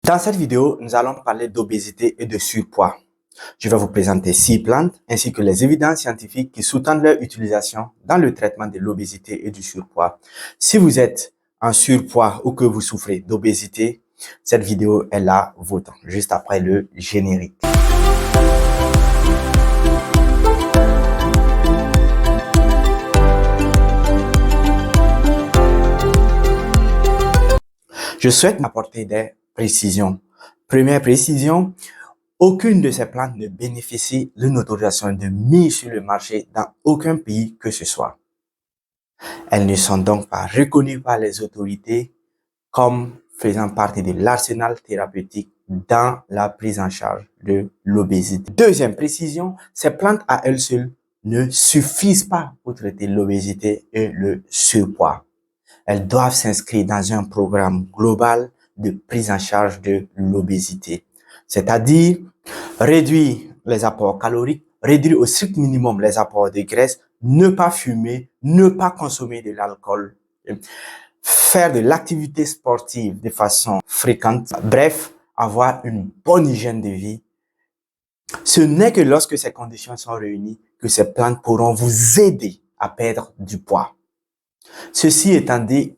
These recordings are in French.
Dans cette vidéo, nous allons parler d'obésité et de surpoids. Je vais vous présenter 6 plantes ainsi que les évidences scientifiques qui sous-tendent leur utilisation dans le traitement de l'obésité et du surpoids. Si vous êtes en surpoids ou que vous souffrez d'obésité, cette vidéo est la vôtre, juste après le générique. Je souhaite apporter des précisions. Première précision, aucune de ces plantes ne bénéficie d'une autorisation de mise sur le marché dans aucun pays que ce soit. Elles ne sont donc pas reconnues par les autorités comme faisant partie de l'arsenal thérapeutique dans la prise en charge de l'obésité. Deuxième précision, ces plantes à elles seules ne suffisent pas pour traiter l'obésité et le surpoids. Elles doivent s'inscrire dans un programme global de prise en charge de l'obésité, c'est-à-dire réduire les apports caloriques, réduire au strict minimum les apports de graisse, ne pas fumer, ne pas consommer de l'alcool, faire de l'activité sportive de façon fréquente, bref, avoir une bonne hygiène de vie. Ce n'est que lorsque ces conditions sont réunies que ces plantes pourront vous aider à perdre du poids. Ceci étant dit,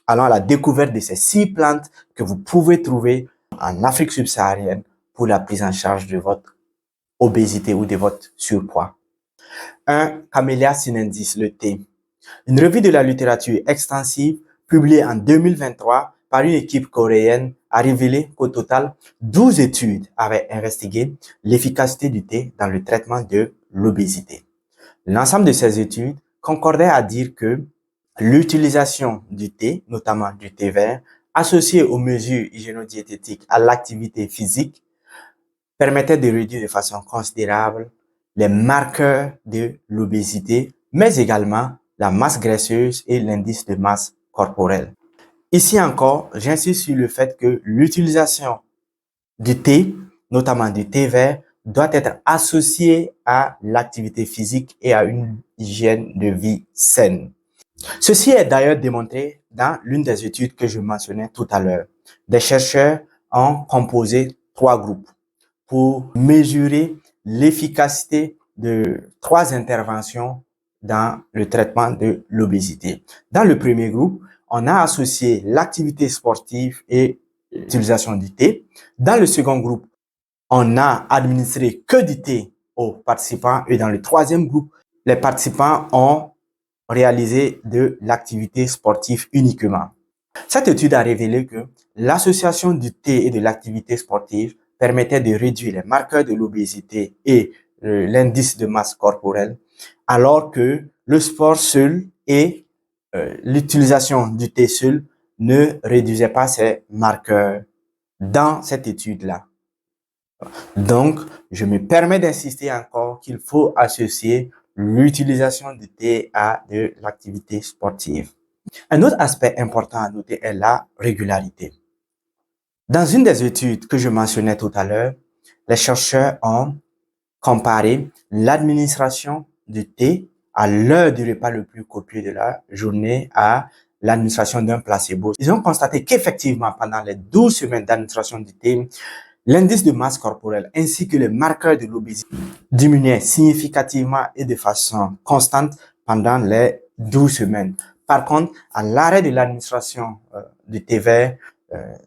allons à la découverte de ces 6 plantes que vous pouvez trouver en Afrique subsaharienne pour la prise en charge de votre obésité ou de votre surpoids. 1. Camellia sinensis, le thé. Une revue de la littérature extensive publiée en 2023 par une équipe coréenne a révélé qu'au total, 12 études avaient investigué l'efficacité du thé dans le traitement de l'obésité. L'ensemble de ces études concordait à dire que l'utilisation du thé, notamment du thé vert, associé aux mesures hygiéno-diététiques à l'activité physique, permettait de réduire de façon considérable les marqueurs de l'obésité, mais également la masse graisseuse et l'indice de masse corporelle. Ici encore, j'insiste sur le fait que l'utilisation du thé, notamment du thé vert, doit être associée à l'activité physique et à une hygiène de vie saine. Ceci est d'ailleurs démontré dans l'une des études que je mentionnais tout à l'heure. Des chercheurs ont composé 3 groupes pour mesurer l'efficacité de 3 interventions dans le traitement de l'obésité. Dans le premier groupe, on a associé l'activité sportive et l'utilisation du thé. Dans le second groupe, on a administré que du thé aux participants et dans le troisième groupe, les participants ont réalisé de l'activité sportive uniquement. Cette étude a révélé que l'association du thé et de l'activité sportive permettait de réduire les marqueurs de l'obésité et l'indice de masse corporelle, alors que le sport seul et l'utilisation du thé seul ne réduisait pas ces marqueurs dans cette étude-là. Donc, je me permets d'insister encore qu'il faut associer l'utilisation du thé à de l'activité sportive. Un autre aspect important à noter est la régularité. Dans une des études que je mentionnais tout à l'heure, les chercheurs ont comparé l'administration du thé à l'heure du repas le plus copieux de la journée à l'administration d'un placebo. Ils ont constaté qu'effectivement, pendant les 12 semaines d'administration du thé, l'indice de masse corporelle ainsi que les marqueurs de l'obésité diminuaient significativement et de façon constante pendant les 12 semaines. Par contre, à l'arrêt de l'administration du thé vert,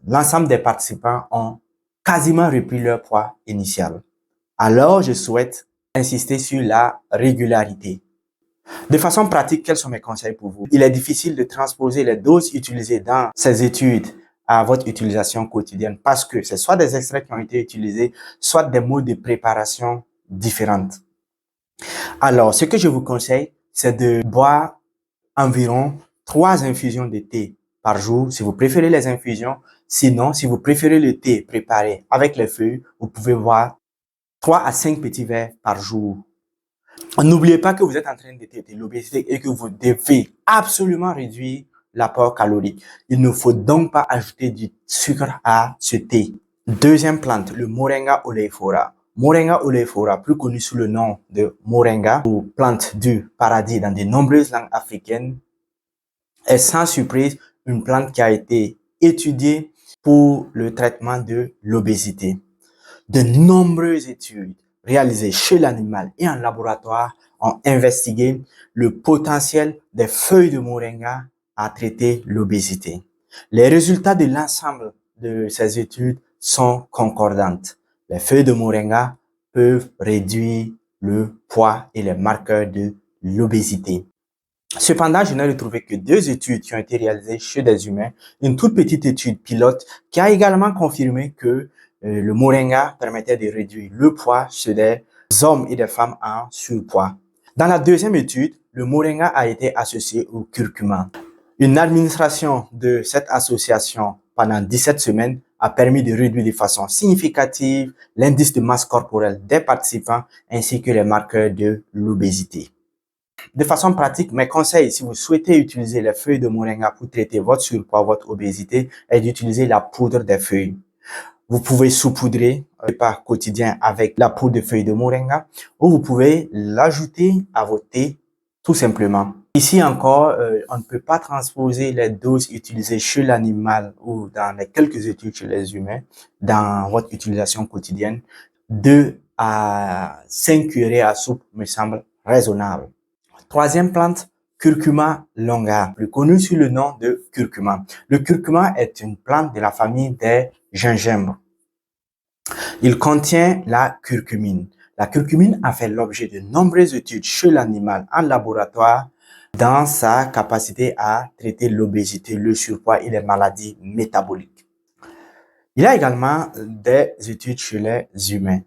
l'ensemble des participants ont quasiment repris leur poids initial. Alors, je souhaite insister sur la régularité. De façon pratique, quels sont mes conseils pour vous? Il est difficile de transposer les doses utilisées dans ces études à votre utilisation quotidienne parce que c'est soit des extraits qui ont été utilisés, soit des modes de préparation différentes. Alors, ce que je vous conseille, c'est de boire environ 3 infusions de thé par jour, si vous préférez les infusions. Sinon, si vous préférez le thé préparé avec les feuilles, vous pouvez boire 3 à 5 petits verres par jour. N'oubliez pas que vous êtes en train de traiter l'obésité et que vous devez absolument réduire l'apport calorique. Il ne faut donc pas ajouter du sucre à ce thé. Deuxième plante, le Moringa oleifera. Moringa oleifera, plus connu sous le nom de Moringa ou plante du paradis dans de nombreuses langues africaines, est sans surprise une plante qui a été étudiée pour le traitement de l'obésité. De nombreuses études réalisées chez l'animal et en laboratoire ont investigué le potentiel des feuilles de moringa à traiter l'obésité. Les résultats de l'ensemble de ces études sont concordantes. Les feuilles de moringa peuvent réduire le poids et les marqueurs de l'obésité. Cependant, je n'ai retrouvé que 2 études qui ont été réalisées chez des humains, une toute petite étude pilote qui a également confirmé que le moringa permettait de réduire le poids chez des hommes et des femmes en surpoids. Dans la deuxième étude, le moringa a été associé au curcuma. Une administration de cette association pendant 17 semaines a permis de réduire de façon significative l'indice de masse corporelle des participants ainsi que les marqueurs de l'obésité. De façon pratique, mes conseils, si vous souhaitez utiliser les feuilles de moringa pour traiter votre surpoids, votre obésité, est d'utiliser la poudre des feuilles. Vous pouvez saupoudrer un repas quotidien avec la poudre de feuilles de moringa ou vous pouvez l'ajouter à votre thé tout simplement. Ici encore, on ne peut pas transposer les doses utilisées chez l'animal ou dans les quelques études chez les humains dans votre utilisation quotidienne. 2 à 5 cuillerées à soupe me semble raisonnable. Troisième plante, curcuma longa, plus connue sous le nom de curcuma. Le curcuma est une plante de la famille des gingembres. Il contient la curcumine. La curcumine a fait l'objet de nombreuses études chez l'animal en laboratoire dans sa capacité à traiter l'obésité, le surpoids et les maladies métaboliques. Il y a également des études chez les humains.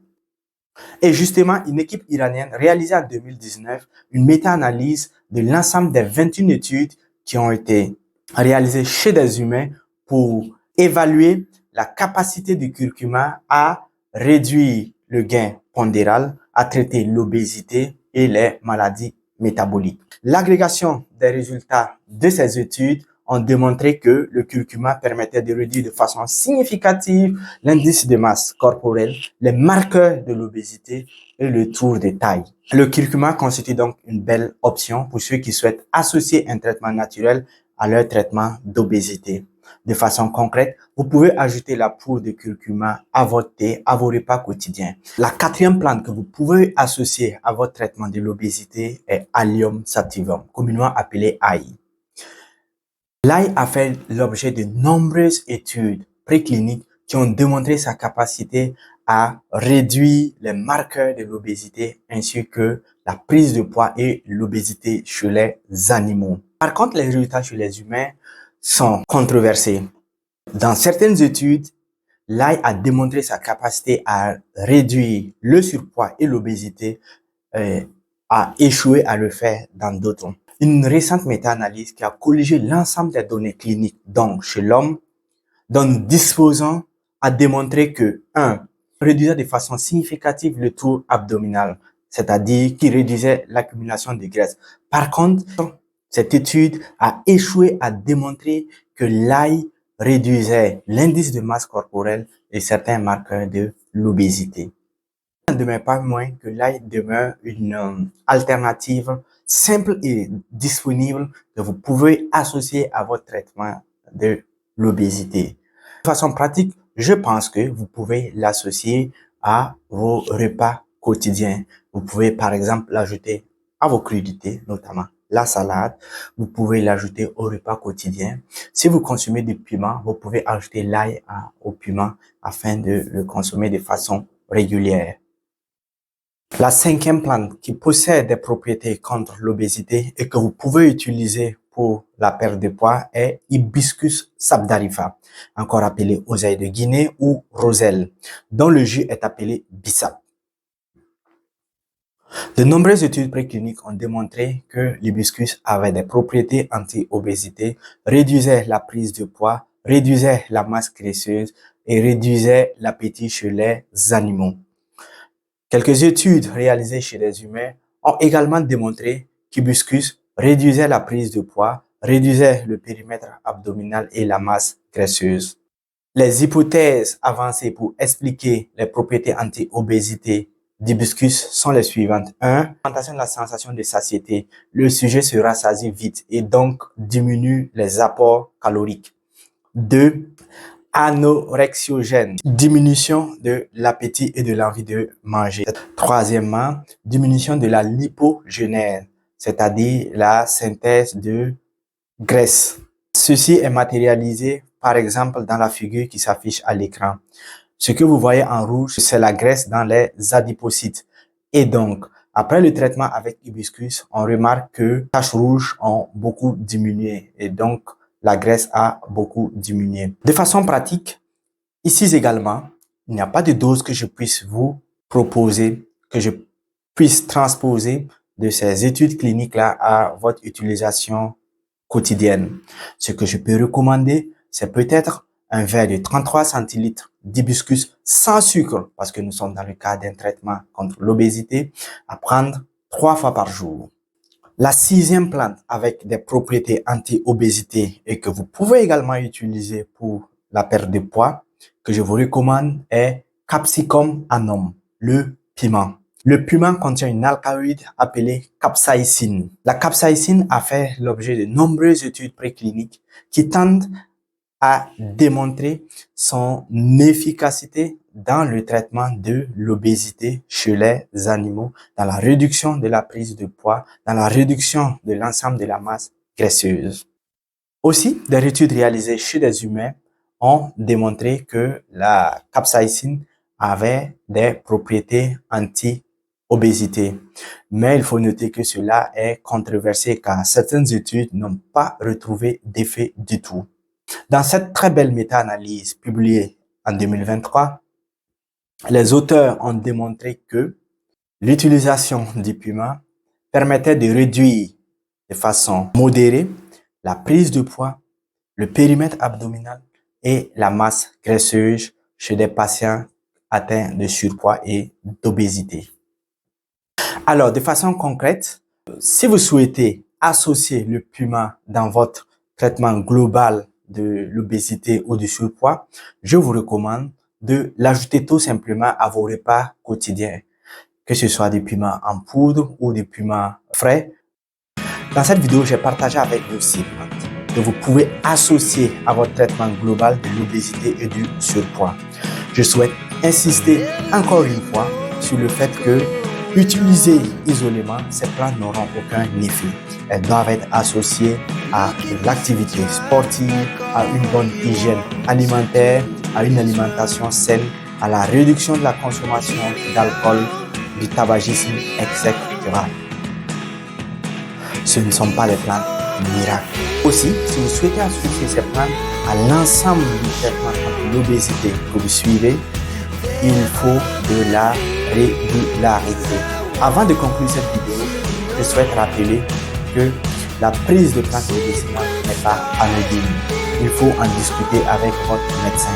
Et justement, une équipe iranienne réalisée en 2019 une méta-analyse de l'ensemble des 21 études qui ont été réalisées chez des humains pour évaluer la capacité du curcuma à réduire le gain pondéral, à traiter l'obésité et les maladies métaboliques. L'agrégation des résultats de ces études ont démontré que le curcuma permettait de réduire de façon significative l'indice de masse corporelle, les marqueurs de l'obésité et le tour de taille. Le curcuma constitue donc une belle option pour ceux qui souhaitent associer un traitement naturel à leur traitement d'obésité. De façon concrète, vous pouvez ajouter la poudre de curcuma à votre thé, à vos repas quotidiens. La quatrième plante que vous pouvez associer à votre traitement de l'obésité est Allium sativum, communément appelé ail. L'ail a fait l'objet de nombreuses études précliniques qui ont démontré sa capacité à réduire les marqueurs de l'obésité ainsi que la prise de poids et l'obésité chez les animaux. Par contre, les résultats chez les humains sont controversés. Dans certaines études, l'ail a démontré sa capacité à réduire le surpoids et l'obésité, a échoué à le faire dans d'autres. Une récente méta-analyse qui a colligé l'ensemble des données cliniques, donc chez l'homme, dont nous disposons, a démontré que 1. Réduisait de façon significative le tour abdominal, c'est-à-dire qui réduisait l'accumulation de graisse. Par contre, cette étude a échoué à démontrer que l'ail réduisait l'indice de masse corporelle et certains marqueurs de l'obésité. Il ne demeure pas moins que l'ail demeure une alternative simple et disponible que vous pouvez associer à votre traitement de l'obésité. De façon pratique, je pense que vous pouvez l'associer à vos repas quotidiens. Vous pouvez par exemple l'ajouter à vos crudités, notamment la salade. Vous pouvez l'ajouter au repas quotidien. Si vous consommez du piment, vous pouvez ajouter l'ail au piment afin de le consommer de façon régulière. La cinquième plante qui possède des propriétés contre l'obésité et que vous pouvez utiliser pour la perte de poids est Hibiscus sabdarifa, encore appelé oseille de Guinée ou roselle, dont le jus est appelé bissap. De nombreuses études précliniques ont démontré que l'hibiscus avait des propriétés anti-obésité, réduisait la prise de poids, réduisait la masse graisseuse et réduisait l'appétit chez les animaux. Quelques études réalisées chez les humains ont également démontré qu'hibiscus réduisait la prise de poids, réduisait le périmètre abdominal et la masse graisseuse. Les hypothèses avancées pour expliquer les propriétés anti-obésité d'hibiscus sont les suivantes. 1. Augmentation de la sensation de satiété. Le sujet se rassasie vite et donc diminue les apports caloriques. 2. anorexiogène, diminution de l'appétit et de l'envie de manger. Troisièmement, diminution de la lipogénèse, c'est-à-dire la synthèse de graisse. Ceci est matérialisé, par exemple, dans la figure qui s'affiche à l'écran. Ce que vous voyez en rouge, c'est la graisse dans les adipocytes. Et donc, après le traitement avec Hibiscus, on remarque que les taches rouges ont beaucoup diminué. Et donc, la graisse a beaucoup diminué. De façon pratique, ici également, il n'y a pas de dose que je puisse vous proposer, que je puisse transposer de ces études cliniques-là à votre utilisation quotidienne. Ce que je peux recommander, c'est peut-être un verre de 33 centilitres d'hibiscus sans sucre, parce que nous sommes dans le cadre d'un traitement contre l'obésité, à prendre 3 fois par jour. La 6e plante avec des propriétés anti-obésité et que vous pouvez également utiliser pour la perte de poids, que je vous recommande, est Capsicum annum, le piment. Le piment contient une alcaloïde appelée capsaïcine. La capsaïcine a fait l'objet de nombreuses études précliniques qui tendent à démontrer son efficacité dans le traitement de l'obésité chez les animaux, dans la réduction de la prise de poids, dans la réduction de l'ensemble de la masse graisseuse. Aussi, des études réalisées chez des humains ont démontré que la capsaïcine avait des propriétés anti-obésité. Mais il faut noter que cela est controversé car certaines études n'ont pas retrouvé d'effet du tout. Dans cette très belle méta-analyse publiée en 2023, les auteurs ont démontré que l'utilisation du piment permettait de réduire de façon modérée la prise de poids, le périmètre abdominal et la masse graisseuse chez des patients atteints de surpoids et d'obésité. Alors, de façon concrète, si vous souhaitez associer le piment dans votre traitement global de l'obésité ou du surpoids, je vous recommande de l'ajouter tout simplement à vos repas quotidiens, que ce soit du piment en poudre ou du piment frais. Dans cette vidéo, j'ai partagé avec vous 6 plantes que vous pouvez associer à votre traitement global de l'obésité et du surpoids. Je souhaite insister encore une fois sur le fait que utilisées isolément, ces plantes n'auront aucun effet. Elles doivent être associées à de l'activité sportive, à une bonne hygiène alimentaire, à une alimentation saine, à la réduction de la consommation d'alcool, du tabagisme, etc. Ce ne sont pas des plantes miracles. Aussi, si vous souhaitez associer ces plantes à l'ensemble du traitement contre l'obésité que vous suivez, il faut de la régularité. Avant de conclure cette vidéo, je souhaite rappeler que la prise de plantes médicinales n'est pas anodine. Il faut en discuter avec votre médecin.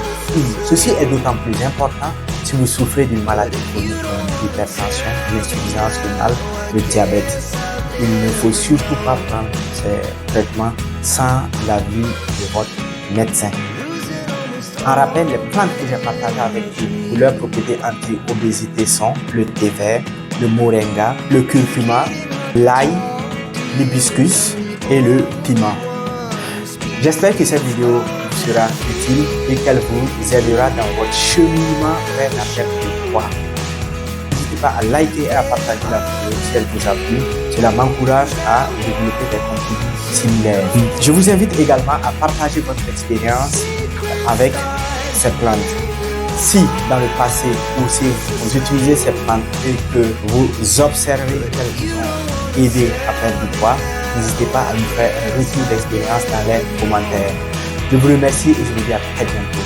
Ceci est d'autant plus important si vous souffrez d'une maladie chronique comme l'hypertension, l'insuffisance rénale, le diabète. Il ne faut surtout pas prendre ces traitements sans l'avis de votre médecin. En rappel, les plantes que j'ai partagées avec vous pour leurs propriétés anti-obésité sont le thé vert, le moringa, le curcuma, l'ail, l'hibiscus et le piment. J'espère que cette vidéo vous sera utile et qu'elle vous aidera dans votre cheminement vers la perte de poids. N'hésitez pas à liker et à partager la vidéo si elle vous a plu. Cela m'encourage à développer des contenus similaires. Je vous invite également à partager votre expérience avec ces plantes. Si dans le passé aussi vous utilisez ces plantes et que vous observez qu'elles vous ont aidé à perdre du poids, n'hésitez pas à nous faire un retour d'expérience dans les commentaires. Je vous remercie et je vous dis à très bientôt.